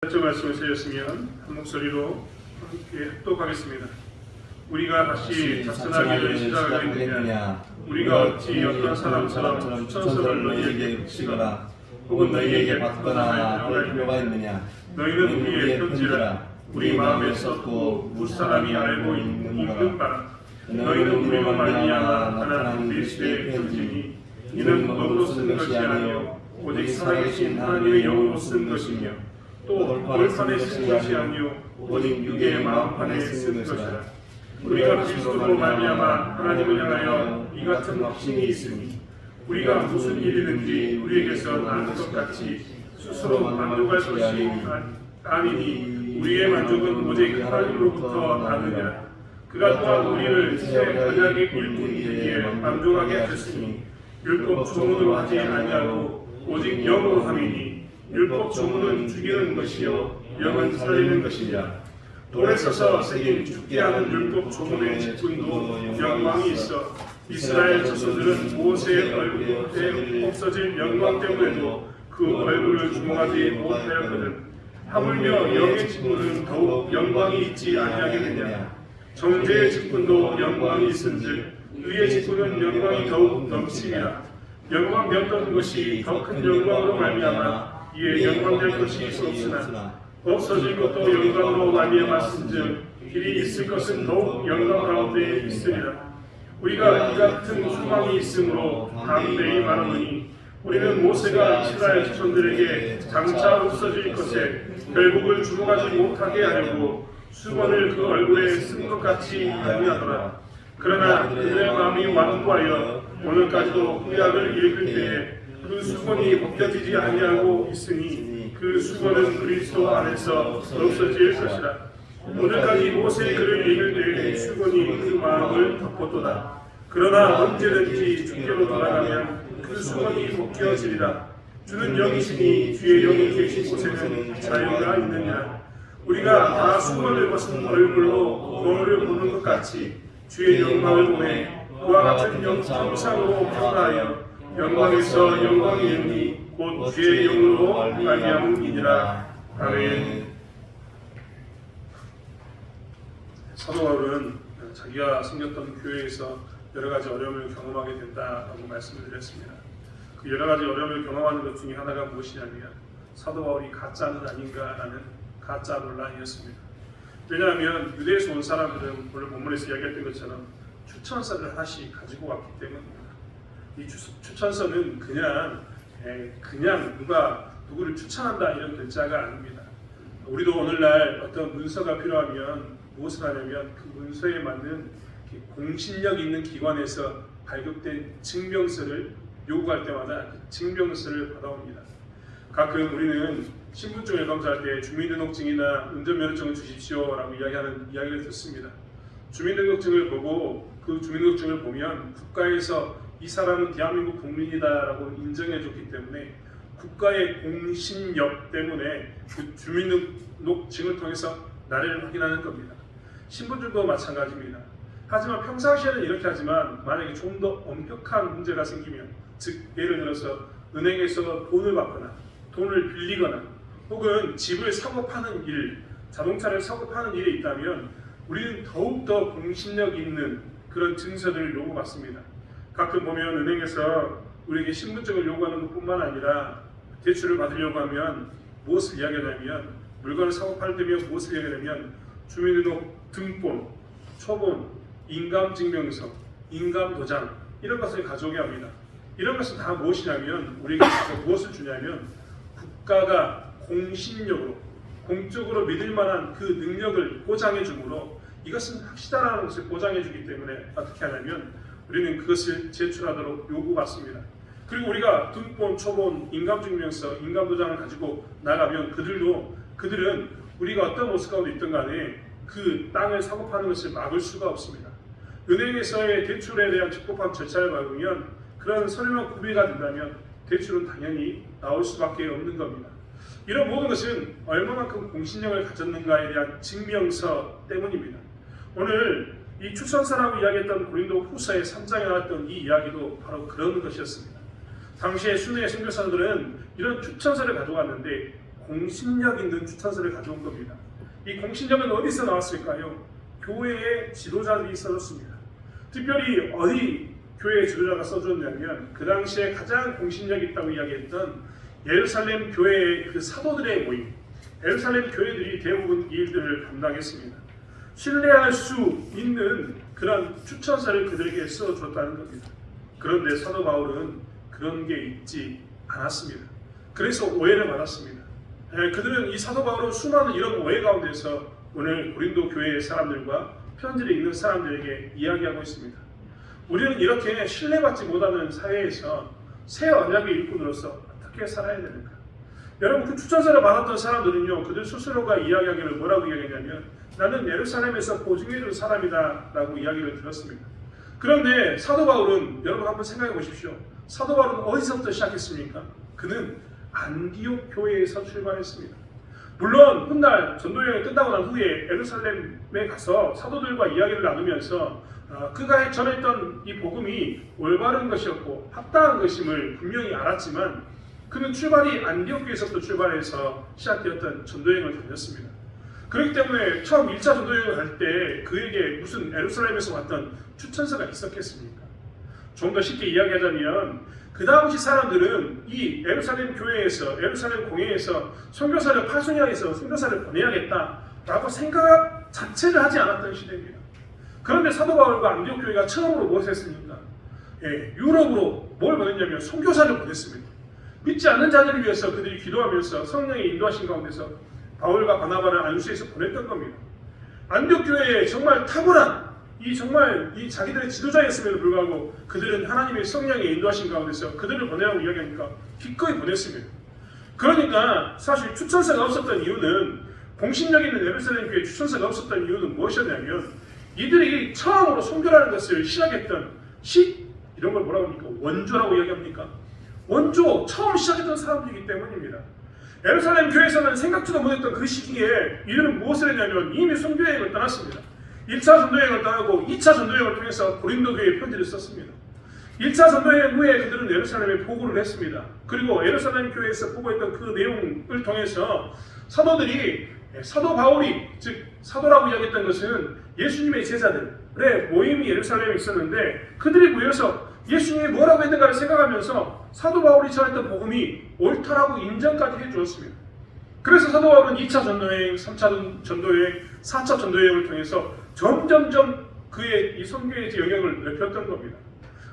첫 말씀을 세웠으면 한 목소리로 함께 합독하겠습니다. 우리가 다시 작전하기를 시작하겠느냐? 우리가 어찌 어떤 사람처럼 추천서를 너희에게 붙이거나 혹은 너희에게 받거나 할 필요가 있느냐? 너희는 우리의 편지라 우리 마음에 썼고 무 사람이 알고 읽는 바라. 너희는 우리로 말미암아 나타난 그리스도의 편지니 이는 너로 쓴 것이 아니요 오직 살아계신 하나님의 영으로 쓴 것이며 또 돌판에 쓴 것이 아니요 오직 육의 마음판에 쓴 것이라. 우리가 그리스도로 말미암아 하나님을 향하여 이 같은 확신이 있으니 우리가 무슨 일이든지 우리에게서 나는 것 같이 스스로 만족할 것이 아니니 우리의 만족은 오직 하나님으로부터 나느니라. 그가 또한 우리를 새 언약의 일꾼이기에 만족하게 하셨으니 율법 조문으로 하지 아니하고 오직 영으로 함이니 율법 조문은 죽이는 것이요 영은 살리는 것이니라. 돌에 서서 새긴 죽게 하는 율법 조문의 직분도 영광이 있어 이스라엘 자손들은 모세의 얼굴에 없어질 영광 때문에도 그 얼굴을 주목하지 못하였거든. 하물며 영의 직분은 더욱 영광이 있지 아니하겠느냐? 정죄의 직분도 영광이 있은즉 의의 직분은 영광이 더욱 넘치니라. 영광되었던 것이 더 큰 영광으로 말미암아 이에 영광될 것이 없으나 없어질 것도 영광으로 말미암았은즉 길이 있을 것은 더욱 영광 가운데 있으리라. 우리가 이 같은 소망이 있으므로 담대히 말하노니 우리는 모세가 이스라엘 자손들에게 장차 없어질 것에 결국을 주목하지 못하게 하려고 수건을 그 얼굴에 쓴 것 같이 아니하더라. 그러나 그들의 마음이 완고하여 오늘까지도 구약을 읽을 때에 그 수건이 벗겨지지 아니하고 있으니 그 수건은 그리스도 안에서 없어질 것이라. 오늘까지 모세의 글을 읽을 때에 수건이 그 마음을 덮었도다. 그러나 언제든지 주께로 돌아가면 그 수건이 벗겨지리라. 주는 영이시니 주의 영이 계신 곳에는 자유가 있느냐? 우리가 다 수건을 벗은 얼굴로 거울을 보는 것 같이 주의 영광을 보내 그와 같은 형상으로 변화하여 영광에서 영광이 있니 곧 주의 영으로 말미암음이니라. 아멘. 사도 바울은 자기가 섬겼던 교회에서 여러 가지 어려움을 경험하게 된다라고 말씀을 드렸습니다. 그 여러 가지 어려움을 경험하는 것 중에 하나가 무엇이냐면 사도 바울이 가짜는 아닌가라는 가짜 논란이었습니다. 왜냐하면 유대에서 온 사람들은 오늘 본문에서 이야기했던 것처럼 추천서를 하나씩 가지고 왔기 때문입니다. 이 추천서는 그냥 누가 누구를 추천한다 이런 글자가 아닙니다. 우리도 오늘날 어떤 문서가 필요하면 무엇을 하냐면 그 문서에 맞는 공신력 있는 기관에서 발급된 증명서를 요구할 때마다 그 증명서를 받아옵니다. 가끔 우리는 신분증을 검사할 때 주민등록증이나 운전면허증을 주십시오라고 이야기를 듣습니다. 주민등록증을 보고 그 주민등록증을 보면 국가에서 이 사람은 대한민국 국민이다라고 인정해줬기 때문에 국가의 공신력 때문에 그 주민등록증을 통해서 나라를 확인하는 겁니다. 신분증도 마찬가지입니다. 하지만 평상시에는 이렇게 하지만 만약에 좀 더 엄격한 문제가 생기면 즉 예를 들어서 은행에서 돈을 받거나 돈을 빌리거나 혹은 집을 사고 파는 일, 자동차를 사고 파는 일이 있다면 우리는 더욱더 공신력 있는 그런 증서들을 요구받습니다. 가끔 보면 은행에서 우리에게 신분증을 요구하는 것뿐만 아니라 대출을 받으려고 하면 무엇을 이야기하냐면 물건을 사고 팔 때면 무엇을 이야기하냐면 주민등록 등본, 초본, 인감증명서, 인감도장 이런 것을 가져오게 합니다. 이런 것은 다 무엇이냐면 우리에게 무엇을 주냐면 국가가 공신력으로 공적으로 믿을 만한 그 능력을 보장해 주므로 이것은 확실하다는 것을 보장해 주기 때문에 어떻게 하냐면 우리는 그것을 제출하도록 요구받습니다. 그리고 우리가 등본, 초본, 인감증명서, 인감도장을 가지고 나가면 그들은 우리가 어떤 모습 가운데 있든 간에 그 땅을 사고 파는 것을 막을 수가 없습니다. 은행에서의 대출에 대한 적법한 절차를 밟으면 그런 서류만 구비가 된다면 대출은 당연히 나올 수밖에 없는 겁니다. 이런 모든 것은 얼마만큼 공신력을 가졌는가에 대한 증명서 때문입니다. 오늘 이 추천서라고 이야기했던 고린도 후서의 3장에 나왔던 이 이야기도 바로 그런 것이었습니다. 당시에 순회의 선교사들은 이런 추천서를 가져왔는데 공신력 있는 추천서를 가져온 겁니다. 이 공신력은 어디서 나왔을까요? 교회의 지도자들이 써줬습니다. 특별히 어디 교회의 지도자가 써줬냐면 그 당시에 가장 공신력 있다고 이야기했던 예루살렘 교회의 그 사도들의 모임, 예루살렘 교회들이 대부분 이 일들을 감당했습니다. 신뢰할 수 있는 그런 추천서를 그들에게 써줬다는 겁니다. 그런데 사도 바울은 그런 게 있지 않았습니다. 그래서 오해를 받았습니다. 그들은 이 사도 바울은 수많은 이런 오해 가운데서 오늘 고린도 교회의 사람들과 편지를 읽는 사람들에게 이야기하고 있습니다. 우리는 이렇게 신뢰받지 못하는 사회에서 새 언약의 일꾼으로서 어떻게 살아야 되는가? 여러분, 그 추천서를 받았던 사람들은요, 그들 스스로가 이야기하기를 뭐라고 이야기했냐면 나는 예루살렘에서 보증해준 사람이다 라고 이야기를 들었습니다. 그런데 사도 바울은, 여러분 한번 생각해 보십시오. 사도 바울은 어디서부터 시작했습니까? 그는 안디옥 교회에서 출발했습니다. 물론 훗날 전도여행이 끝나고 난 후에 예루살렘에 가서 사도들과 이야기를 나누면서 그가 전했던 이 복음이 올바른 것이었고 합당한 것임을 분명히 알았지만 그는 출발이 안디옥 교회에서부터 출발해서 시작되었던 전도여행을 다녔습니다. 그렇기 때문에 처음 1차 전도여행을 갈 때 그에게 무슨 예루살렘에서 왔던 추천서가 있었겠습니까? 좀 더 쉽게 이야기하자면 그 당시 사람들은 이 예루살렘 교회에서, 예루살렘 공회에서 선교사를 파송해서 선교사를 보내야겠다라고 생각 자체를 하지 않았던 시대입니다. 그런데 사도 바울과 안디옥 교회가 처음으로 무엇을 했습니까? 유럽으로 뭘 보냈냐면 선교사를 보냈습니다. 믿지 않는 자들을 위해서 그들이 기도하면서 성령의 인도하신 가운데서 바울과 바나바를 안수에서 보냈던 겁니다. 안디옥 교회에 정말 탁월한 이 자기들의 지도자였음에도 불구하고 그들은 하나님의 성령의 인도하신 가운데서 그들을 보내라고 이야기하니까 기꺼이 보냈습니다. 그러니까 사실 추천서가 없었던 이유는, 공신력 있는 예루살렘 교회에 추천서가 없었던 이유는 무엇이었냐면 이들이 처음으로 선교라는 것을 시작했던 이런 걸 뭐라고 합니까? 원조라고 이야기합니까? 원조, 처음 시작했던 사람들이기 때문입니다. 예루살렘 교회에서는 생각지도 못했던 그 시기에 이들은 무엇을 했냐면 이미 선교여행을 떠났습니다. 1차 전도여행을 떠나고 2차 전도여행을 통해서 고린도 교회에 편지를 썼습니다. 1차 전도여행 후에 그들은 예루살렘에 보고를 했습니다. 그리고 예루살렘 교회에서 보고했던 그 내용을 통해서 사도들이, 사도 바울이, 즉 사도라고 이야기했던 것은 예수님의 제자들의 모임이 예루살렘에 있었는데 그들이 모여서 예수님이 뭐라고 했는가를 생각하면서 사도 바울이 전했던 복음이 옳다라고 인정까지 해주었습니다. 그래서 사도 바울은 2차 전도여행, 3차 전도여행, 4차 전도여행을 통해서 점점점 그의 이 선교의 영역을 넓혔던 겁니다.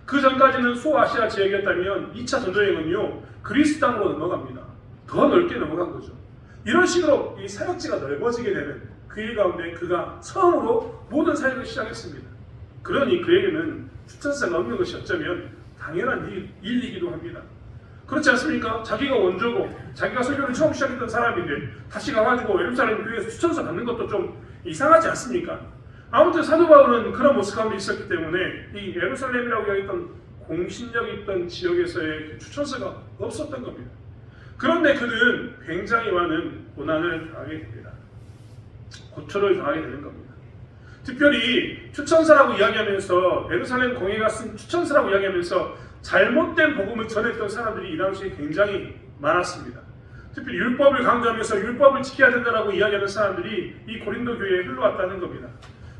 그 전까지는 소아시아 지역이었다면 2차 전도여행은요, 그리스 땅으로 넘어갑니다. 더 넓게 넘어간 거죠. 이런 식으로 이 사역지가 넓어지게 되는 그 일 가운데 그가 처음으로 모든 사역을 시작했습니다. 그러니 그에게는 추천서가 없는 것이 어쩌면 당연한 일이기도 합니다. 그렇지 않습니까? 자기가 원조고 자기가 설교를 처음 시작했던 사람인데 다시 가가지고 예루살렘 교회에서 추천서 받는 것도 좀 이상하지 않습니까? 아무튼 사도 바울은 그런 모습 가운데 있었기 때문에 이 예루살렘이라고 이야기했던 공신력 있던 지역에서의 추천서가 없었던 겁니다. 그런데 그는 굉장히 많은 고난을 당하게 됩니다. 고초를 당하게 되는 겁니다. 특별히 추천서라고 이야기하면서, 예루살렘 공회가 쓴 추천서라고 이야기하면서 잘못된 복음을 전했던 사람들이 이 당시에 굉장히 많았습니다. 특별히 율법을 강조하면서 율법을 지켜야 된다고 이야기하는 사람들이 이 고린도 교회에 흘러왔다는 겁니다.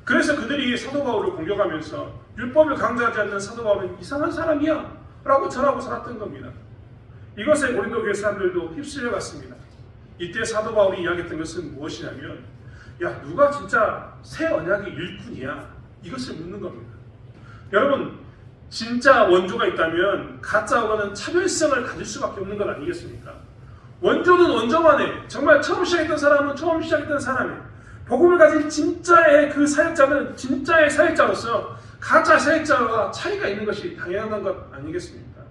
그래서 그들이 사도 바울을 공격하면서 율법을 강조하지 않는 사도 바울은 이상한 사람이야 라고 전하고 살았던 겁니다. 이것에 고린도 교회 사람들도 휩쓸려 갔습니다. 이때 사도 바울이 이야기했던 것은 무엇이냐면, 야, 누가 진짜 새 언약의 일꾼이야? 이것을 묻는 겁니다. 여러분, 진짜 원조가 있다면 가짜와는 차별성을 가질 수밖에 없는 것 아니겠습니까? 원조는 원조만에, 정말 처음 시작했던 사람은 처음 시작했던 사람에, 복음을 가진 진짜의 그 사역자는 진짜의 사역자로서 가짜 사역자와 차이가 있는 것이 당연한 것 아니겠습니까?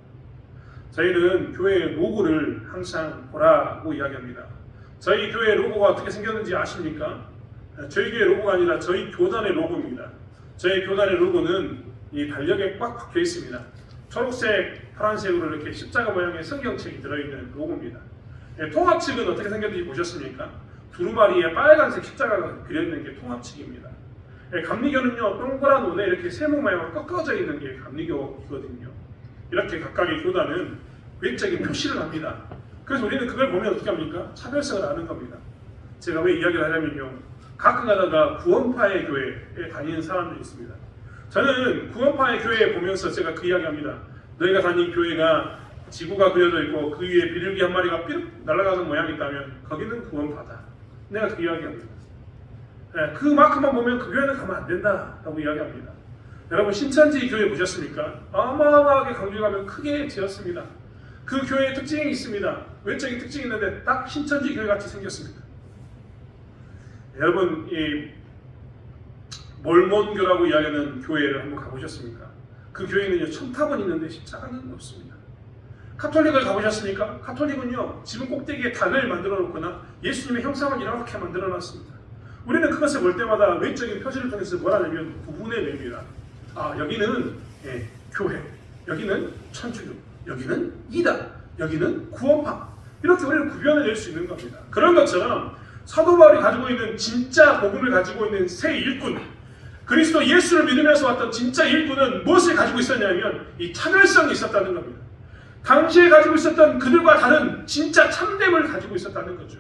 저희는 교회의 로고를 항상 보라고 이야기합니다. 저희 교회 로고가 어떻게 생겼는지 아십니까? 저희 교회 로고가 아니라 저희 교단의 로고입니다. 저희 교단의 로고는 이 달력에 꽉 박혀 있습니다. 초록색, 파란색으로 이렇게 십자가 모양의 성경책이 들어있는 로고입니다. 통합측은 어떻게 생겼는지 보셨습니까? 두루마리에 빨간색 십자가가 그려있는 게 통합측입니다. 감리교는요, 동그란 원에 이렇게 세모 모양으로 꺾어져 있는 게 감리교이거든요. 이렇게 각각의 교단은 외적인 표시를 합니다. 그래서 우리는 그걸 보면 어떻게 합니까? 차별성을 아는 겁니다. 제가 왜 이야기를 하냐면요, 가끔 가다가 구원파의 교회에 다니는 사람들이 있습니다. 저는 구원파의 교회에 보면서 제가 그 이야기합니다. 너희가 다닌 교회가 지구가 그려져 있고 그 위에 비둘기 한 마리가 삐룩 날아가는 모양이 있다면 거기는 구원파다. 내가 그 이야기합니다. 그 마크만 보면 그 교회는 가면 안 된다라고 이야기합니다. 여러분, 신천지 교회 보셨습니까? 어마어마하게 강조하면 크게 지었습니다. 그 교회의 특징이 있습니다. 외적인 특징이 있는데 딱 신천지 교회 같이 생겼습니다. 여러분, 이 몰몬교라고 이야기하는 교회를 한번 가보셨습니까? 그 교회는요, 첨탑은 있는데 십자가는 없습니다. 카톨릭을 가보셨습니까? 카톨릭은요, 지붕 꼭대기에 닭을 만들어 놓거나 예수님의 형상을 이렇게 만들어 놨습니다. 우리는 그것을 볼 때마다 외적인 표시를 통해서 뭐라냐면 구분해 냅니다. 여기는 교회, 여기는 천주교, 여기는 이단, 여기는 구원파, 이렇게 우리는 구별해 낼 수 있는 겁니다. 그런 것처럼 사도 바울이 가지고 있는 진짜 복음을 가지고 있는 새 일꾼, 그리스도 예수를 믿으면서 왔던 진짜 일꾼은 무엇을 가지고 있었냐면 이 차별성이 있었다는 겁니다. 당시에 가지고 있었던 그들과 다른 진짜 참됨을 가지고 있었다는 거죠.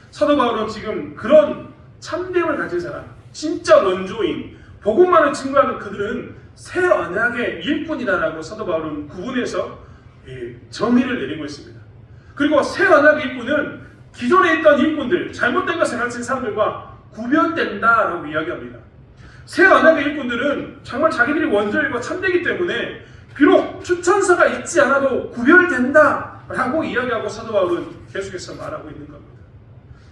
사도 바울은 지금 그런 참됨을 가진 사람, 진짜 원조인, 복음만을 증거하는 그들은 새 언약의 일꾼이다라고 사도 바울은 구분해서 정의를 내리고 있습니다. 그리고 새 언약의 일꾼은 기존에 있던 일꾼들, 잘못된 것을 가르친 사람들과 구별된다라고 이야기합니다. 새 언약의 일꾼들은 정말 자기들이 원조이고 참되기 때문에 비록 추천서가 있지 않아도 구별된다라고 이야기하고 사도 바울은 계속해서 말하고 있는 겁니다.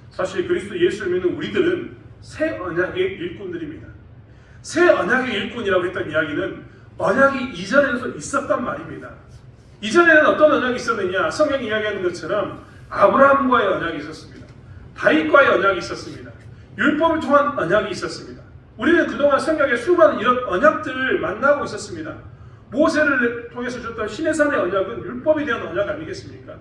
사실 그리스도 예수를 믿는 우리들은 새 언약의 일꾼들입니다. 새 언약의 일꾼이라고 했던 이야기는 언약이 이전에도 있었단 말입니다. 이전에는 어떤 언약이 있었느냐? 성경이 이야기하는 것처럼 아브라함과의 언약이 있었습니다. 다윗과의 언약이 있었습니다. 율법을 통한 언약이 있었습니다. 우리는 그동안 성경에 수많은 이런 언약들을 만나고 있었습니다. 모세를 통해서 줬던 시내산의 언약은 율법에 대한 언약 아니겠습니까?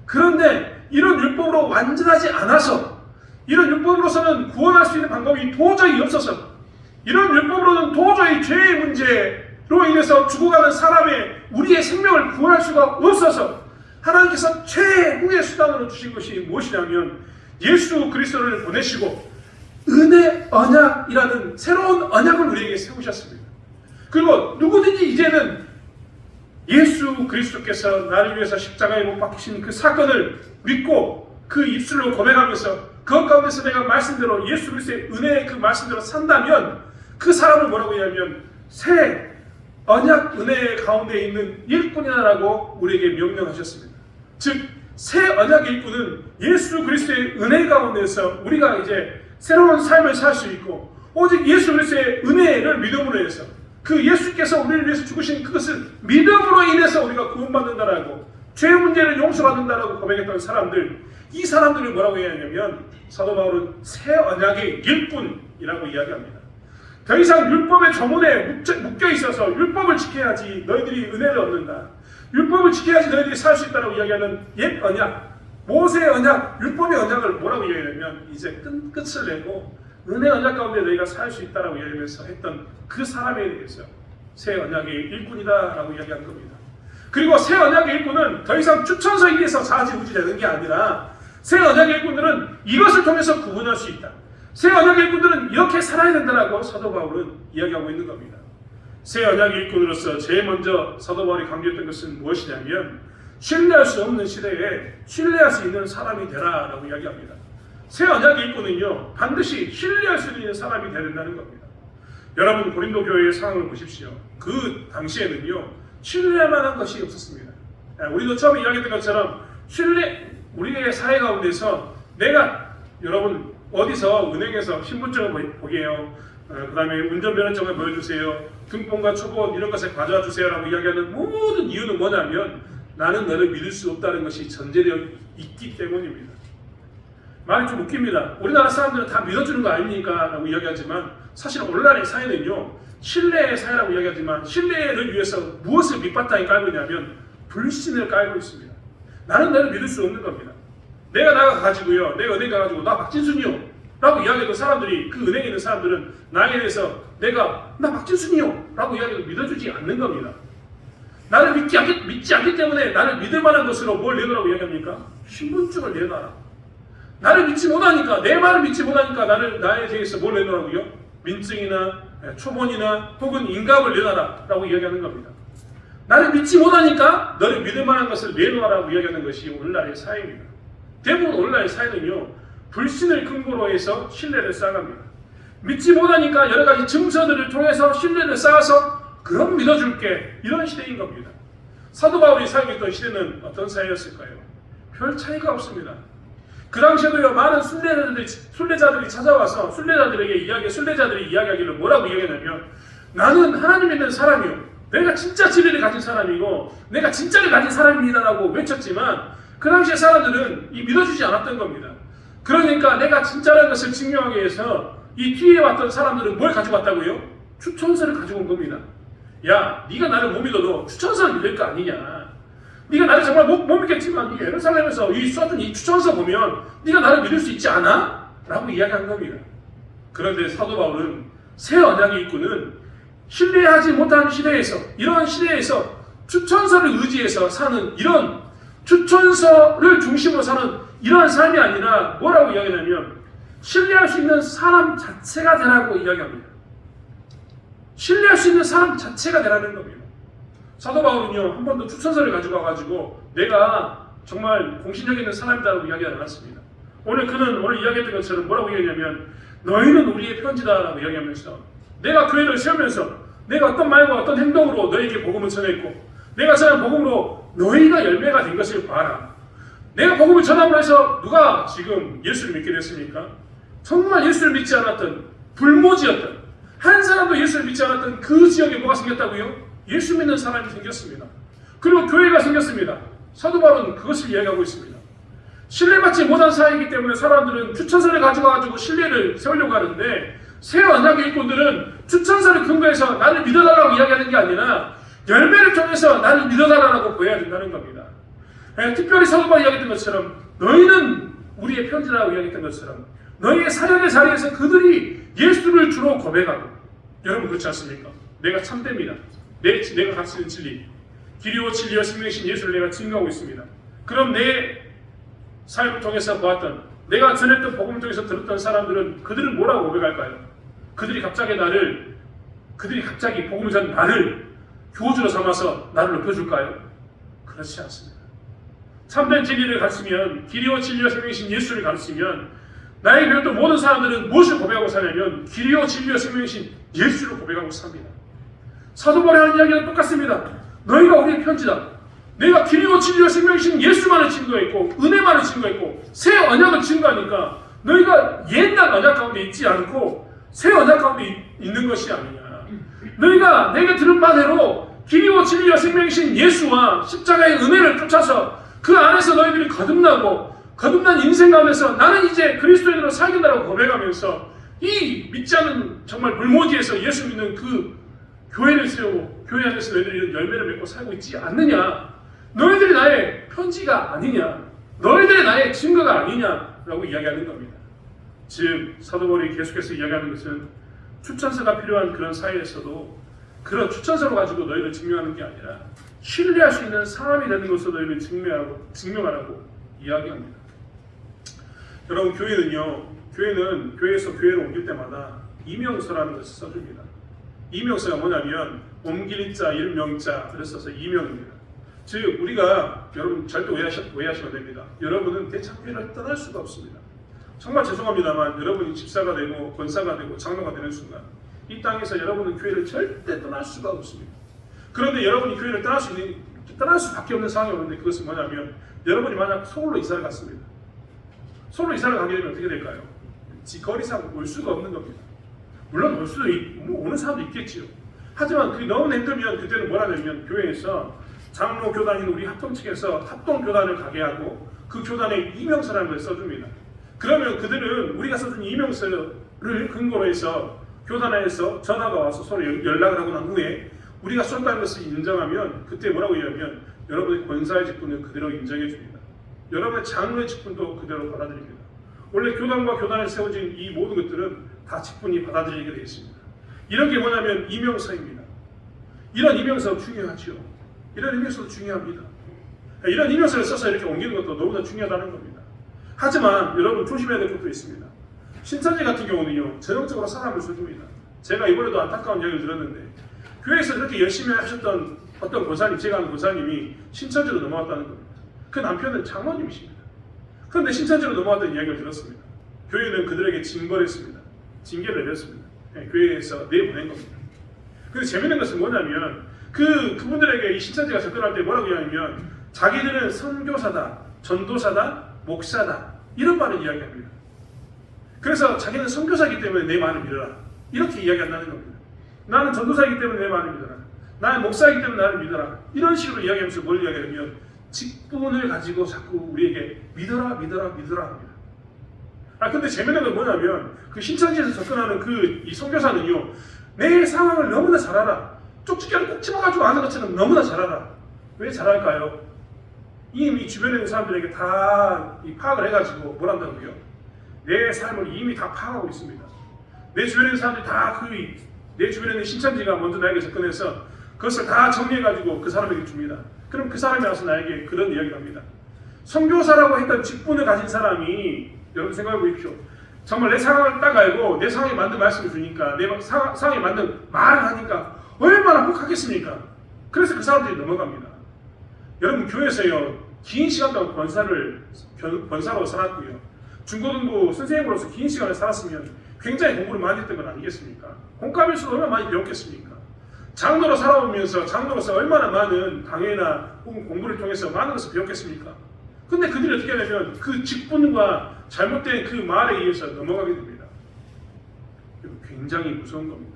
그런데 이런 율법으로 완전하지 않아서, 이런 율법으로서는 구원할 수 있는 방법이 도저히 없어서, 이런 율법으로는 도저히 죄의 문제로 인해서 죽어가는 우리의 생명을 구원할 수가 없어서 하나님께서 최후의 수단으로 주신 것이 무엇이냐면 예수 그리스도를 보내시고 은혜 언약이라는 새로운 언약을 우리에게 세우셨습니다. 그리고 누구든지 이제는 예수 그리스도께서 나를 위해서 십자가에 못 박히신 그 사건을 믿고 그 입술로 고백하면서 그것 가운데서 내가 말씀대로 예수 그리스도의 은혜의 그 말씀대로 산다면 그 사람을 뭐라고 하냐면 새 언약 은혜 가운데 있는 일꾼이라고 우리에게 명령하셨습니다. 즉 새 언약 일꾼은 예수 그리스도의 은혜 가운데서 우리가 이제 새로운 삶을 살 수 있고 오직 예수 그리스도의 은혜를 믿음으로 해서 그 예수께서 우리를 위해서 죽으신 그것을 믿음으로 인해서 우리가 구원받는다라고 죄 문제를 용서받는다라고 고백했던 사람들, 이 사람들을 뭐라고 해야 하냐면 사도 바울은 새 언약의 일꾼이라고 이야기합니다. 더 이상 율법의 조문에 묶여 있어서 율법을 지켜야지 너희들이 은혜를 얻는다, 율법을 지켜야지 너희들이 살 수 있다고 이야기하는 옛 언약, 모세의 언약, 율법의 언약을 뭐라고 이야기하냐면 이제 끝을 내고 은혜 언약 가운데 너희가 살 수 있다라고 이야기하면서 했던 그 사람에 대해서 새 언약의 일꾼이다라고 이야기한 겁니다. 그리고 새 언약의 일꾼은 더 이상 추천서에 의해서 좌지우지 되는 게 아니라 새 언약의 일꾼들은 이것을 통해서 구분할 수 있다. 새 언약의 일꾼들은 이렇게 살아야 된다라고 사도 바울은 이야기하고 있는 겁니다. 새 언약의 일꾼으로서 제일 먼저 사도 바울이 강조했던 것은 무엇이냐면 신뢰할 수 없는 시대에 신뢰할 수 있는 사람이 되라라고 이야기합니다. 새 언약의 일꾼은요 반드시 신뢰할 수 있는 사람이 되야 된다는 겁니다. 여러분 고린도 교회의 상황을 보십시오. 그 당시에는요 신뢰할 만한 것이 없었습니다. 우리도 처음에 이야기했던 것처럼 우리의 사회 가운데서 내가 여러분 어디서 은행에서 신분증을 보게요, 그 다음에 운전면허증을 보여주세요, 등본과 초본 이런 것을 가져와 주세요라고 이야기하는 모든 이유는 뭐냐면 나는 너를 믿을 수 없다는 것이 전제되어 있기 때문입니다. 말이 좀 웃깁니다. 우리나라 사람들은 다 믿어주는 거 아닙니까? 라고 이야기하지만 사실 오늘날의 사회는요 신뢰의 사회라고 이야기하지만 신뢰를 위해서 무엇을 밑바탕에 깔고 있냐면 불신을 깔고 있습니다. 나는 너를 믿을 수 없는 겁니다. 내가 나가가지고요, 내가 은행 가가지고 나 박진순이요 라고 이야기해도 사람들이, 그 은행에 있는 사람들은 나에 대해서 나 박진순이요 라고 이야기해도 믿어주지 않는 겁니다. 나를 믿지 않기 때문에 나를 믿을 만한 것으로 뭘 내놓으라고 이야기합니까? 신분증을 내놔라. 나를 믿지 못하니까, 내 말을 믿지 못하니까 나에 대해서 뭘 내놓으라고요? 민증이나 초본이나 혹은 인감을 내놔라 라고 이야기하는 겁니다. 나를 믿지 못하니까 너를 믿을 만한 것을 내놓으라고 이야기하는 것이 오늘날의 사회입니다. 대부분 오늘날의 사회는요, 불신을 근거로 해서 신뢰를 쌓아갑니다. 믿지 못하니까 여러 가지 증서들을 통해서 신뢰를 쌓아서 그럼 믿어줄게, 이런 시대인 겁니다. 사도 바울이 살고 시대는 어떤 사회였을까요? 별 차이가 없습니다. 그 당시에도요, 많은 순례자들이 찾아와서 순례자들이 이야기하기를 뭐라고 이야기하냐면, 나는 하나님 믿는 사람이요, 내가 진짜 진리를 가진 사람이고 내가 진짜를 가진 사람입니다라고 외쳤지만 그 당시에 사람들은 믿어주지 않았던 겁니다. 그러니까 내가 진짜라는 것을 증명하기 위해서 이 뒤에 왔던 사람들은 뭘 가지고 왔다고요? 추천서를 가지고 온 겁니다. 야, 네가 나를 못 믿어도 추천서를 믿을 거 아니냐. 네가 나를 정말 못 믿겠지만 예루살렘에서 써준 이 추천서 보면 네가 나를 믿을 수 있지 않아? 라고 이야기한 겁니다. 그런데 사도 바울은 새 언약의 입구는 신뢰하지 못한 시대에서, 이런 시대에서 추천서를 의지해서 사는, 이런 추천서를 중심으로 사는 이러한 삶이 아니라 뭐라고 이야기하냐면 신뢰할 수 있는 사람 자체가 되라고 이야기합니다. 신뢰할 수 있는 사람 자체가 되라는 겁니다. 사도 바울은요, 한 번도 추천서를 가지고 와가지고 내가 정말 공신력 있는 사람이다라고 이야기하지 않았습니다. 오늘 그는 오늘 이야기했던 것처럼 뭐라고 이야기하냐면 너희는 우리의 편지다라고 이야기하면서 내가 교회를 세우면서 내가 어떤 말과 어떤 행동으로 너희에게 복음을 전했고 내가 전한 복음으로 너희가 열매가 된 것을 봐라. 내가 복음을 전함으로 해서 누가 지금 예수를 믿게 됐습니까? 정말 예수를 믿지 않았던 불모지였던 한 사람도 예수를 믿지 않았던 그 지역에 뭐가 생겼다고요? 예수 믿는 사람이 생겼습니다. 그리고 교회가 생겼습니다. 사도 바울은 그것을 이야기하고 있습니다. 신뢰받지 못한 사회이기 때문에 사람들은 추천서를 가지고 신뢰를 세우려고 하는데 새 언약의 일꾼들은 추천서를 근거해서 나를 믿어달라고 이야기하는 게 아니라 열매를 통해서 나를 믿어달라고 보여야 된다는 겁니다. 특별히 사도 바울이 이야기했던 것처럼 너희는 우리의 편지라고 이야기했던 것처럼 너희의 사역의 자리에서 그들이 예수를 주로 고백하고 여러분 그렇지 않습니까? 내가 참됩니다. 내가 가르치는 진리 길이요 진리요 생명이신 예수를 내가 증거하고 있습니다. 그럼 내 삶을 통해서 보았던 내가 전했던 복음을 통해서 들었던 사람들은 그들은 뭐라고 고백할까요? 그들이 갑자기 복음을 전한 나를 교주로 삼아서 나를 높여줄까요? 그렇지 않습니다. 참된 진리를 가르치면 길이요 진리요 생명이신 예수를 가르치면 나에게 배웠던 모든 사람들은 무엇을 고백하고 사냐면 길이요 진리요 생명이신 예수를 고백하고 삽니다. 사도 바울이 하는 이야기는 똑같습니다. 너희가 우리의 편지다. 내가 길이요 진리요 생명이신 예수만을 증거했고 은혜만을 증거했고 새 언약을 증거하니까 너희가 옛날 언약 가운데 있지 않고 새 언약 가운데 있는 것이 아니냐. 너희가 내게 들은 바대로 길이요 진리요 생명이신 예수와 십자가의 은혜를 쫓아서 그 안에서 너희들이 거듭난 인생 가운데서 나는 이제 그리스도인으로 살겠다라고 고백하면서 이 믿지 않는 정말 불모지에서 예수 믿는 그 교회를 세우고 교회 안에서 너희들이 열매를 맺고 살고 있지 않느냐. 너희들이 나의 편지가 아니냐. 너희들이 나의 증거가 아니냐라고 이야기하는 겁니다. 즉 사도 바울이 계속해서 이야기하는 것은 추천서가 필요한 그런 사회에서도 그런 추천서를 가지고 너희를 증명하는 게 아니라 신뢰할 수 있는 사람이 되는 것으로 너희를 증명하라고 이야기합니다. 여러분 교회는 교회에서 교회로 옮길 때마다 이명서라는 것을 써줍니다. 이명서가 뭐냐면 옮길 자, 일명자를 써서 이명입니다. 즉 우리가 여러분 절대 오해하시면 됩니다. 여러분은 대참교회를 떠날 수가 없습니다. 정말 죄송합니다만 여러분이 집사가 되고 권사가 되고 장로가 되는 순간 이 땅에서 여러분은 교회를 절대 떠날 수가 없습니다. 그런데 여러분이 교회를 떠날 수밖에 없는 상황이 오는데 그것은 뭐냐면 여러분이 만약 서울로 이사를 갔습니다. 서울로 이사를 가게 되면 어떻게 될까요? 거리상 올 수가 없는 겁니다. 물론 올 수도 오는 사람도 있겠지요. 하지만 그게 너무 힘들면 그때는 뭐라냐면 교회에서 장로 교단인 우리 합동 측에서 합동 교단을 가게 하고 그 교단에 이명서라는 걸 써줍니다. 그러면 그들은 우리가 써준 이명서를 근거로 해서 교단에서 전화가 와서 서로 연락을 하고 난 후에 우리가 썼다는 것을 인정하면 그때 뭐라고 얘기하면 여러분의 권사의 직분을 그대로 인정해 줍니다. 여러분의 장로의 직분도 그대로 받아들입니다. 원래 교단과 교단에 세워진 이 모든 것들은 다 직분이 받아들이게 되어 있습니다. 이런 게 뭐냐면 이명서입니다. 이런 이명서 중요하죠. 이런 이명서도 중요합니다. 이런 이명서를 써서 이렇게 옮기는 것도 너무나 중요하다는 겁니다. 하지만 여러분 조심해야 될 것도 있습니다. 신천지 같은 경우는요, 전형적으로 사람을 속입니다. 제가 이번에도 안타까운 이야기를 들었는데, 교회에서 그렇게 열심히 하셨던 어떤 권사님, 제가 아는 권사님이 신천지로 넘어왔다는 겁니다. 그 남편은 장로님이십니다. 그런데 신천지로 넘어왔다는 이야기를 들었습니다. 교회는 그들에게 징벌했습니다. 징계를 내렸습니다. 교회에서 내보낸 겁니다. 근데 재밌는 것은 뭐냐면, 그분들에게 이 신천지가 접근할 때 뭐라고 이야기하냐면, 자기들은 선교사다, 전도사다, 목사다, 이런 말을 이야기합니다. 그래서 자기는 선교사이기 때문에 내 말을 믿어라, 이렇게 이야기한다는 겁니다. 나는 전도사이기 때문에 내 말을 믿어라, 나는 목사이기 때문에 나를 믿어라, 이런 식으로 이야기하면서 뭘 이야기하냐면 직분을 가지고 자꾸 우리에게 믿어라 믿어라 믿어라 합니다. 근데 재밌는 건 뭐냐면 그 신천지에서 접근하는 이 선교사는요, 내 상황을 너무나 잘 알아. 쪽지게를 꼭 집어가지고 아는 것처럼 너무나 잘 알아. 왜 잘할까요? 이미 주변에 있는 사람들에게 다 파악을 해가지고 뭘 한다고요? 내 삶을 이미 다 파악하고 있습니다. 내 주변에 있는 사람들이 다 내 주변에 있는 신천지가 먼저 나에게 접근해서 그것을 다 정리해가지고 그 사람에게 줍니다. 그럼 그 사람이 와서 나에게 그런 이야기를 합니다. 선교사라고 했던 직분을 가진 사람이, 여러분 생각해 보십시오. 정말 내 상황을 딱 알고 내 상황에 맞는 말씀을 주니까, 내 상황에 맞는 말을 하니까 얼마나 혹하겠습니까? 그래서 그 사람들이 넘어갑니다. 여러분 교회에서요, 긴 시간 동안 권사로 살았고요, 중고등부 선생님으로서 긴 시간을 살았으면 굉장히 공부를 많이 했던 건 아니겠습니까? 공과일수록 얼마나 많이 배웠겠습니까? 장로로 살아오면서 장로로서 얼마나 많은 강해나 혹은 공부를 통해서 많은 것을 배웠겠습니까? 근데 그들이 어떻게 하냐면 그 직분과 잘못된 그 말에 의해서 넘어가게 됩니다. 굉장히 무서운 겁니다.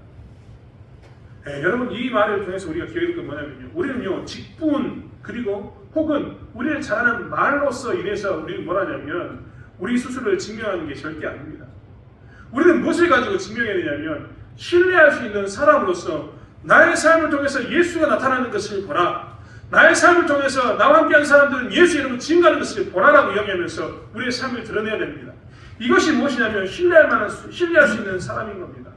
여러분 이 말을 통해서 우리가 기억해야 될 건 뭐냐면요, 우리는요 직분 그리고 혹은 우리를 잘하는 말로서 인해서 우리는 뭐라냐면 우리 스스로를 증명하는 게 절대 아닙니다. 우리는 무엇을 가지고 증명해야 되냐면 신뢰할 수 있는 사람으로서 나의 삶을 통해서 예수가 나타나는 것을 보라, 나의 삶을 통해서 나와 함께한 사람들은 예수 이름으로 증거하는 것을 보라라고 이야기하면서 우리의 삶을 드러내야 됩니다. 이것이 무엇이냐면 신뢰할 수 있는 사람인 겁니다.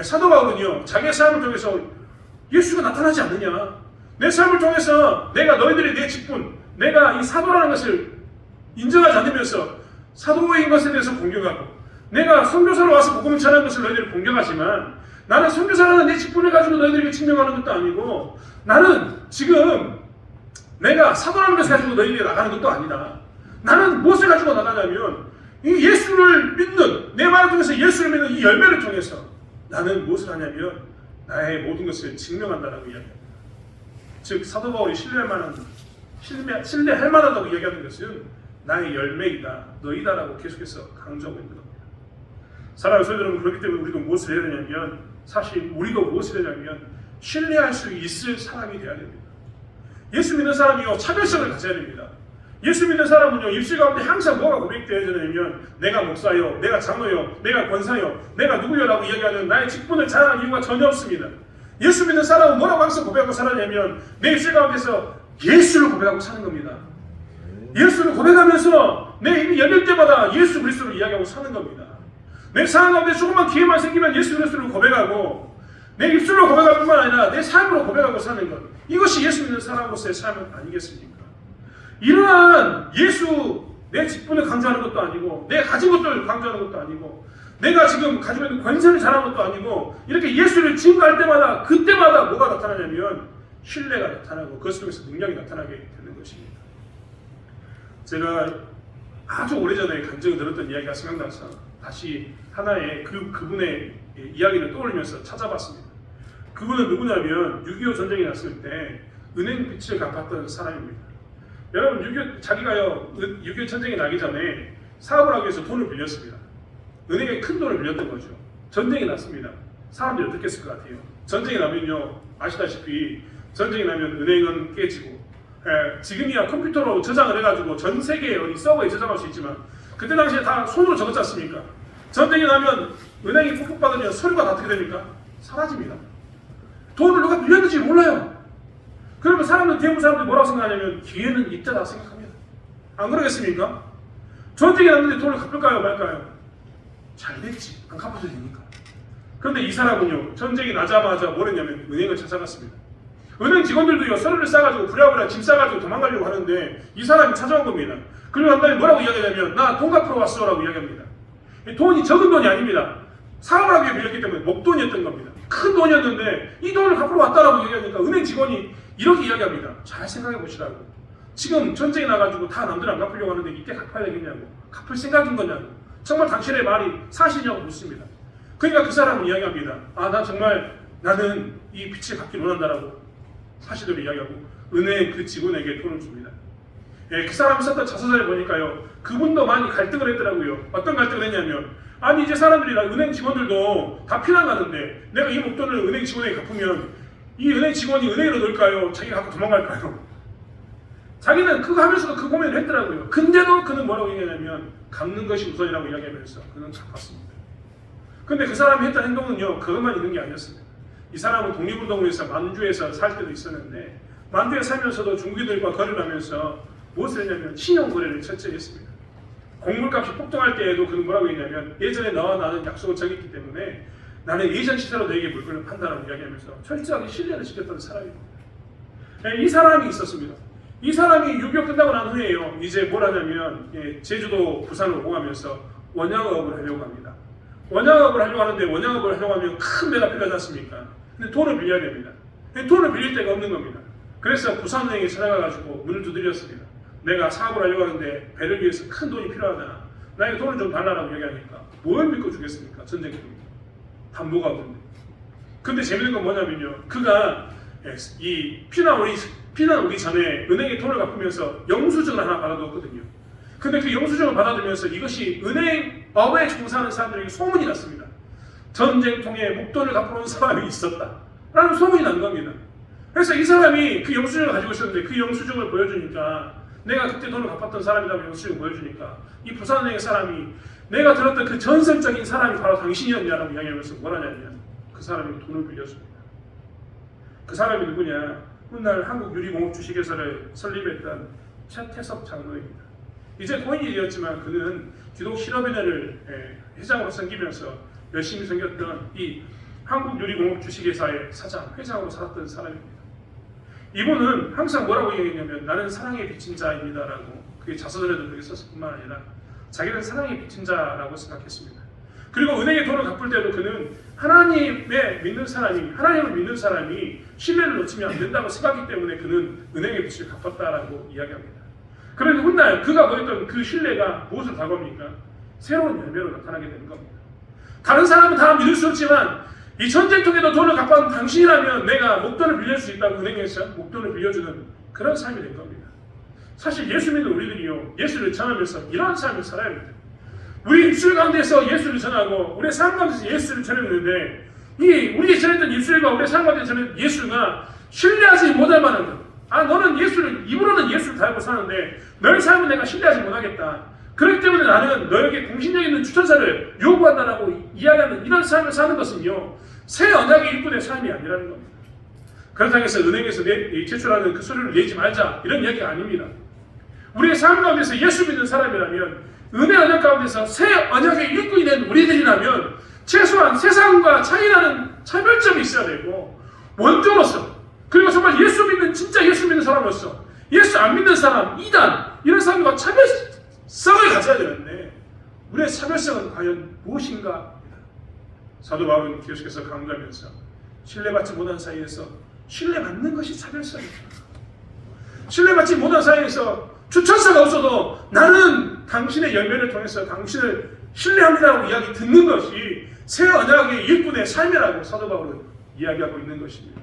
사도 바울은요, 자기의 삶을 통해서 예수가 나타나지 않느냐, 내 삶을 통해서 내가 너희들이 내 직분, 내가 이 사도라는 것을 인정하지 않으면서 사도인 것에 대해서 공격하고, 내가 선교사로 와서 복음을 전하는 것을 너희들이 공격하지만, 나는 선교사라는 내 직분을 가지고 너희들에게 증명하는 것도 아니고, 나는 지금 내가 사도라는 것을 가지고 너희들에게 나가는 것도 아니다. 나는 무엇을 가지고 나가냐면 이 예수를 믿는, 내 말을 통해서 예수를 믿는 이 열매를 통해서 나는 무엇을 하냐면 나의 모든 것을 증명한다라고 이야기합니다. 즉 사도 바울이 신뢰할 만하다고 이야기하는 것은 나의 열매이다, 너희다라고 계속해서 강조하고 있는 겁니다. 사랑하는 성도 여러분, 그렇기 때문에 우리가 무엇을 해야 되냐면, 사실 우리가 무엇을 해야 되냐면 신뢰할 수 있을 사람이 되어야 됩니다. 예수 믿는 사람이요, 차별성을 가져야 됩니다. 예수 믿는 사람은요, 입술 가운데 항상 뭐가 고백되어야 되냐면 내가 목사요, 내가 장로요, 내가 권사요, 내가 누구요라고 이야기하는 나의 직분을 자랑할 이유가 전혀 없습니다. 예수 믿는 사람은 뭐라고 항상 고백하고 살았냐면 내 입술 가운데서 예수를 고백하고 사는 겁니다. 예수를 고백하면서 내 입이 열릴 때마다 예수 그리스도를 이야기하고 사는 겁니다. 내 상황 가운데 조금만 기회만 생기면 예수 그리스도를 고백하고, 내 입술로 고백할 뿐만 아니라 내 삶으로 고백하고 사는 것, 이것이 예수 믿는 사람으로서의 삶은 아니겠습니까? 이러한 내 직분을 강조하는 것도 아니고, 내가 가진 것들을 강조하는 것도 아니고, 내가 지금 가지고 있는 권세를 자랑하는 것도 아니고, 이렇게 예수를 증거할 때마다 그때마다 뭐가 나타나냐면 신뢰가 나타나고 그것 통해서 능력이 나타나게 되는 것입니다. 제가 아주 오래전에 간증을 들었던 이야기가 생각나서 다시 하나의 그분의 이야기를 떠올리면서 찾아봤습니다. 그분은 누구냐면 6.25 전쟁이 났을 때 은행 빚을 갚았던 사람입니다. 여러분 자기가요 6.25 전쟁이 나기 전에 사업을 하기 위해서 돈을 빌렸습니다. 은행에 큰 돈을 빌렸던 거죠. 전쟁이 났습니다. 사람들이 어떻게 했을 것 같아요? 전쟁이 나면요, 아시다시피 전쟁이 나면 은행은 깨지고, 지금이야 컴퓨터로 저장을 해가지고 전 세계에 어디 서버에 저장할 수 있지만 그때 당시에 다 손으로 적었지 않습니까? 전쟁이 나면 은행이 폭격받으면 서류가 다 어떻게 됩니까? 사라집니다. 돈을 누가 빌렸는지 몰라요. 그러면 대부분 사람들이 뭐라고 생각하냐면 기회는 있다고 생각합니다. 안 그러겠습니까? 전쟁이 났는데 돈을 갚을까요 말까요? 잘 됐지, 안 갚아도 되니까. 그런데 이 사람은요, 전쟁이 나자마자 뭘 했냐면 은행을 찾아갔습니다. 은행 직원들도요, 서류를 싸가지고 부랴부랴 짐 싸가지고 도망가려고 하는데 이 사람이 찾아온 겁니다. 그리고 한 다음에 뭐라고 이야기하냐면 나 돈 갚으러 왔어 라고 이야기합니다. 돈이 적은 돈이 아닙니다. 사업을 하기 위해 빌렸기 때문에 목돈이었던 겁니다. 큰 돈이었는데 이 돈을 갚으러 왔다라고 얘기하니까 은행 직원이 이렇게 이야기합니다. 잘 생각해 보시라고. 지금 전쟁이 나가지고 다 남들 안 갚으려고 하는데 이때 갚아야 되겠냐고. 갚을 생각인 거냐고. 정말 당신의 말이 사실이냐고 묻습니다. 그러니까 그 사람은 이야기합니다. 나 정말 나는 이 빚을 갚기 원한다라고 사실대로 이야기하고 은행 그 직원에게 돈을 줍니다. 그 사람이 썼던 자서전을 보니까요, 그분도 많이 갈등을 했더라고요. 어떤 갈등을 했냐면, 아니 이제 사람들이 은행 직원들도 다 피난가는데 내가 이 목돈을 은행 직원에게 갚으면 이 은행 직원이 은행으로 넣을까요? 자기가 갖고 도망갈까요? 자기는 그거 하면서도 그 고민을 했더라고요. 근데도 그는 뭐라고 얘기하냐면 갚는 것이 우선이라고 이야기하면서 그는 갚았습니다. 근데 그 사람이 했던 행동은요, 그것만 있는 게 아니었습니다. 이 사람은 독립운동을 위해서 만주에서 살 때도 있었는데 만주에 살면서도 중국인들과 거래를 하면서 무엇을 했냐면 신용거래를 철저히 했습니다. 곡물값이 폭등할 때에도 그는 뭐라고 했냐면 예전에 너와 나는 약속을 정했기 때문에 나는 예전 시세로 너에게 물건을 판다라고 이야기하면서 철저하게 신뢰를 지켰던 사람입니다. 이 사람이 있었습니다. 이 사람이 6.25 끝나고 난 후에요, 이제 뭘 하냐면 제주도 부산으로 오가면서 원양업을 하려고 합니다. 원양업을 하려고 하는데 원양업을 하려고 하면 큰 배가 필요하지 않습니까? 근데 돈을 빌려야 됩니다. 돈을 빌릴 데가 없는 겁니다. 그래서 부산은행에 찾아가가지고 문을 두드렸습니다. 내가 사업을 하려고 하는데 배를 위해서 큰 돈이 필요하다. 나에게 돈을 좀 달라고 얘기하니까 뭘 믿고 주겠습니까? 전쟁통입니다. 담보가 없는데. 근데 재밌는 건 뭐냐면요, 그가 이 피난 오기 전에 은행에 돈을 갚으면서 영수증을 하나 받아두었거든요. 근데 그 영수증을 받아두면서 이것이 은행업에 종사하는 사람들에게 소문이 났습니다. 전쟁통에 목돈을 갚으러 온 사람이 있었다 라는 소문이 난 겁니다. 그래서 이 사람이 그 영수증을 가지고 있었는데 그 영수증을 보여주니까, 내가 그때 돈을 갚았던 사람이라고 영수증을 보여주니까 이 부산은행 사람이 내가 들었던 그 전설적인 사람이 바로 당신이었냐라고 이야기하면서 뭐라냐면 그 사람이 돈을 빌려줍니다. 그 사람이 누구냐? 훗날 한국유리공업주식회사를 설립했던 최태석 장로입니다. 이제 고인이 되었지만 그는 기독 실업연회를 회장으로 섬기면서 열심히 섬겼던 이 한국유리공업주식회사의 사장, 회장으로 살았던 사람입니다. 이분은 항상 뭐라고 얘기했냐면 나는 사랑의 빚진 자입니다라고, 그게 자서전에도 그렇게 썼을 뿐만 아니라 자기는 사랑의 빚진 자라고 생각했습니다. 그리고 은행에 돈을 갚을 때도 그는 하나님을 믿는 사람이 신뢰를 놓치면 안 된다고 생각하기 때문에 그는 은행의 빚을 갚았다라고 이야기합니다. 그런데 훗날 그가 보였던 그 신뢰가 무엇을 다갑니까? 새로운 열매로 나타나게 되는 겁니다. 다른 사람은 다 믿을 수 없지만 이 전쟁통에도 돈을 갚아온 당신이라면 내가 목돈을 빌릴 수 있다고 은행에서 목돈을 빌려주는 그런 삶이 된 겁니다. 사실 예수 믿는 우리들이요, 예수를 전하면서 이러한 삶을 살아야 합니다. 우리 입술 가운데서 예수를 전하고 우리의 삶 가운데서 예수를 전했는데 이 우리가 전했던 입술과 우리의 삶 가운데 전했던 예수가 신뢰하지 못할 만한 것. 너는 예수를 입으로는 예수를 달고 사는데 너의 삶은 내가 신뢰하지 못하겠다. 그렇기 때문에 나는 너에게 공신력 있는 추천사를 요구한다라고 이야기하는 이런 삶을 사는 것은요, 새 언약의 일꾼의 삶이 아니라는 겁니다. 그렇다고 해서 은행에서 제출하는 그 서류를 내지 말자 이런 이야기가 아닙니다. 우리의 삶 가운데서 예수 믿는 사람이라면, 은혜 언약 가운데서 새 언약의 일꾼이 된 우리들이라면 최소한 세상과 차이나는 차별점이 있어야 되고, 원조로서, 그리고 정말 예수 믿는, 진짜 예수 믿는 사람으로서 예수 안 믿는 사람, 이단 이런 사람과 차별성을 가져야 되는데 우리의 차별성은 과연 무엇인가? 사도 바울은 계속해서 강조하면서 신뢰받지 못한 사이에서 신뢰받는 것이 차별성입니다. 신뢰받지 못한 사이에서 추천사가 없어도 나는 당신의 열매를 통해서 당신을 신뢰합니다라고 이야기 듣는 것이 새 언약의 일꾼의 삶이라고 사도 바울은 이야기하고 있는 것입니다.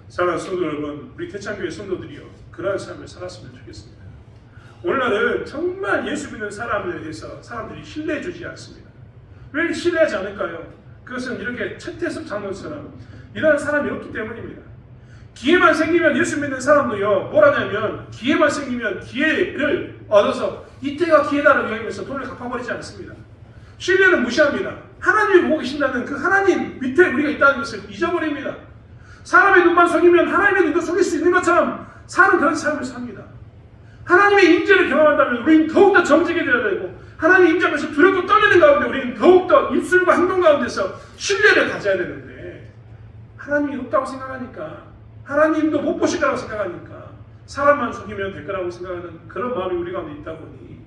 사랑하는 성도 여러분, 우리 대창교회 성도들이요, 그러한 삶을 살았으면 좋겠습니다. 오늘날은 정말 예수 믿는 사람에 대해서 사람들이 신뢰해주지 않습니다. 왜 신뢰하지 않을까요? 그것은 이렇게 최태석 장로처럼 이러한 사람이 없기 때문입니다. 기회만 생기면 예수 믿는 사람도요, 뭘 하냐면 기회만 생기면 기회를 얻어서 이때가 기회다라고 이야기하면서 돈을 갚아버리지 않습니다. 신뢰는 무시합니다. 하나님이 보고 계신다는 그 하나님 밑에 우리가 있다는 것을 잊어버립니다. 사람의 눈만 속이면 하나님의 눈도 속일 수 있는 것처럼 사는 그런 삶을 삽니다. 하나님의 임재를 경험한다면 우리는 더욱더 정직이 되어야 되고, 하나님의 임재 앞에서 두렵고 떨리는 가운데 우리는 더욱더 입술과 행동 가운데서 신뢰를 가져야 되는데, 하나님이 없다고 생각하니까, 하나님도 못 보실 거라고 생각하니까 사람만 속이면 될 거라고 생각하는 그런 마음이 우리 가운데 있다 보니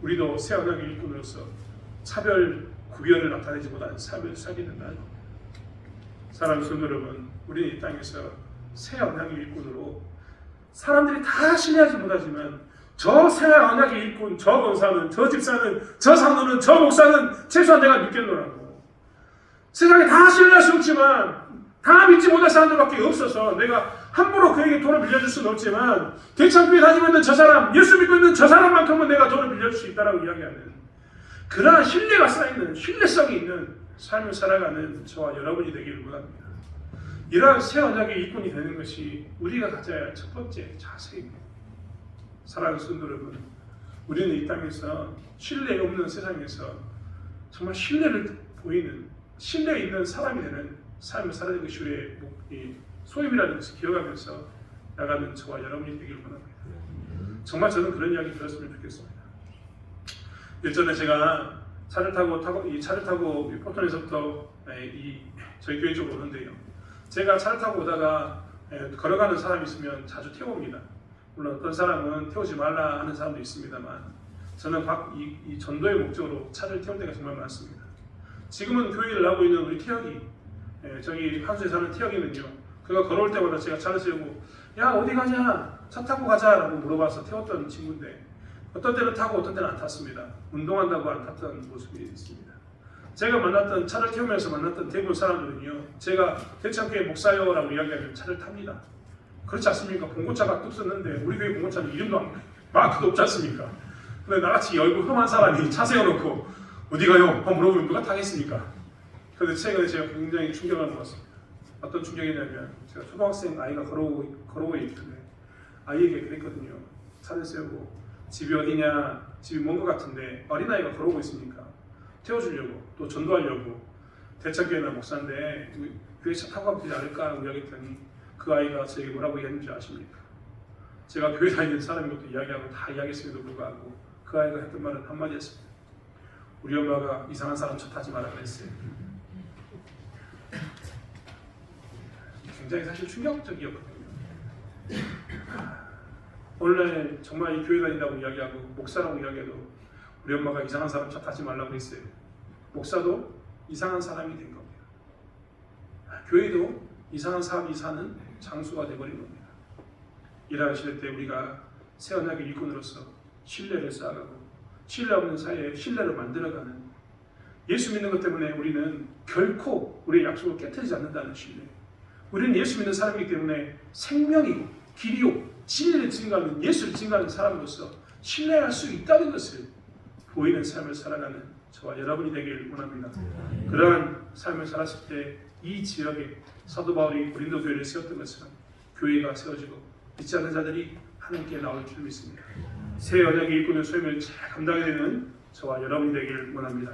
우리도 새 언약의 일꾼으로서 차별, 구별을 나타내지보다는 삶을 살게 된다는 겁니다. 사랑하는 성도 여러분, 우리는 이 땅에서 새 언약의 일꾼으로 사람들이 다 신뢰하지 못하지만 저 새 언약의 일꾼, 저 권사는, 저 집사는, 저 장로는, 저 목사는 최소한 내가 믿겠노라고. 세상에 다 신뢰할 수 없지만 다 믿지 못할 사람들밖에 없어서 내가 함부로 그에게 돈을 빌려줄 수는 없지만 대창교회 다니고 있는 저 사람, 예수 믿고 있는 저 사람만큼은 내가 돈을 빌려줄 수 있다라고 이야기하는 그러한 신뢰가 쌓이는, 신뢰성이 있는 삶을 살아가는 저와 여러분이 되기를 원합니다. 이러한 새 언약의 일꾼이 되는 것이 우리가 가져야 할 첫 번째 자세입니다. 사랑하는 성도 여러분, 우리는 이 땅에서 신뢰 없는 세상에서 정말 신뢰를 보이는, 신뢰 있는 사람이 되는 삶을 살아야 것이 우리의 소임이라는 것을 기억하면서 나가는 저와 여러분이 되기를 원합니다. 정말 저는 그런 이야기 들었으면 좋겠습니다. 일전에 제가 차를 타고 포천에서부터 저희 교회 쪽으로 오는데요. 제가 차를 타고 오다가 걸어가는 사람이 있으면 자주 태웁니다. 물론 어떤 사람은 태우지 말라 하는 사람도 있습니다만 저는 이 전도의 목적으로 차를 태울 때가 정말 많습니다. 지금은 교회를 나오고 있는 우리 태혁이, 저기 한수에 사는 태혁이는요, 그가 걸어올 때마다 제가 차를 세우고 야 어디 가냐, 차 타고 가자 라고 물어봐서 태웠던 친구인데 어떤 때는 타고 어떤 때는 안 탔습니다. 운동한다고 안 탔던 모습이 있습니다. 제가 차를 태우면서 만났던 대부분 사람들은요, 제가 대창교회 목사요라고 이야기하면 차를 탑니다. 그렇지 않습니까? 봉고차가 뚝 썼는데 우리 교회 봉고차는 이름도 마크도 없지 않습니까? 근데 나같이 얼굴 험한 사람이 차 세워놓고 어디 가요? 한번 물어보면 누가 타겠습니까? 그런데 최근에 제가 굉장히 충격을 먹었습니다. 어떤 충격이냐면 제가 초등학생 아이가 걸어오고 있는데 아이에게 그랬거든요. 차를 세우고 집이 어디냐, 집이 먼 것 같은데 어린아이가 걸어오고 있으니까 태워주려고 또 전도하려고 대창교회나 목사인데 교회 차 타고 가면 되지 않을까 하고 이야기했더니 그 아이가 저에게 뭐라고 이야기했는지 아십니까? 제가 교회 다니는 사람인 것도 이야기하고 다 이야기했음에도 불구하고 그 아이가 했던 말은 한마디였습니다. 우리 엄마가 이상한 사람 차 타지 마라 그랬어요. 굉장히 사실 충격적이었거든요. 원래 정말 이 교회 다닌다고 이야기하고 목사라고 이야기해도 우리 엄마가 이상한 사람 차 타지 말라고 했어요. 목사도 이상한 사람이 된 겁니다. 교회도 이상한 사람이 사는 장소가 되어버린 겁니다. 이러한 시대 때 우리가 새 언약의 일꾼으로서 신뢰를 쌓아가고 신뢰 없는 사회에 신뢰를 만들어가는, 예수 믿는 것 때문에 우리는 결코 우리의 약속을 깨트리지 않는다는 신뢰, 우리는 예수 믿는 사람이기 때문에 생명이고 길이요 진리를 증거하는, 예수를 증거하는 사람으로서 신뢰할 수 있다는 것을 보이는 삶을 살아가는 저와 여러분이 되길 원합니다. 그러한 삶을 살았을 때 이 지역에 사도 바울이 고린도 교회를 세웠던 것처럼 교회가 세워지고 믿지 않는 자들이 하나님께 나올 줄 믿습니다. 새 언약의 일꾼의 소임을 잘 감당하게 되는 저와 여러분이 되길 원합니다.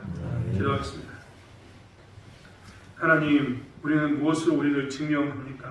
기도하겠습니다. 하나님, 우리는 무엇으로 우리를 증명합니까?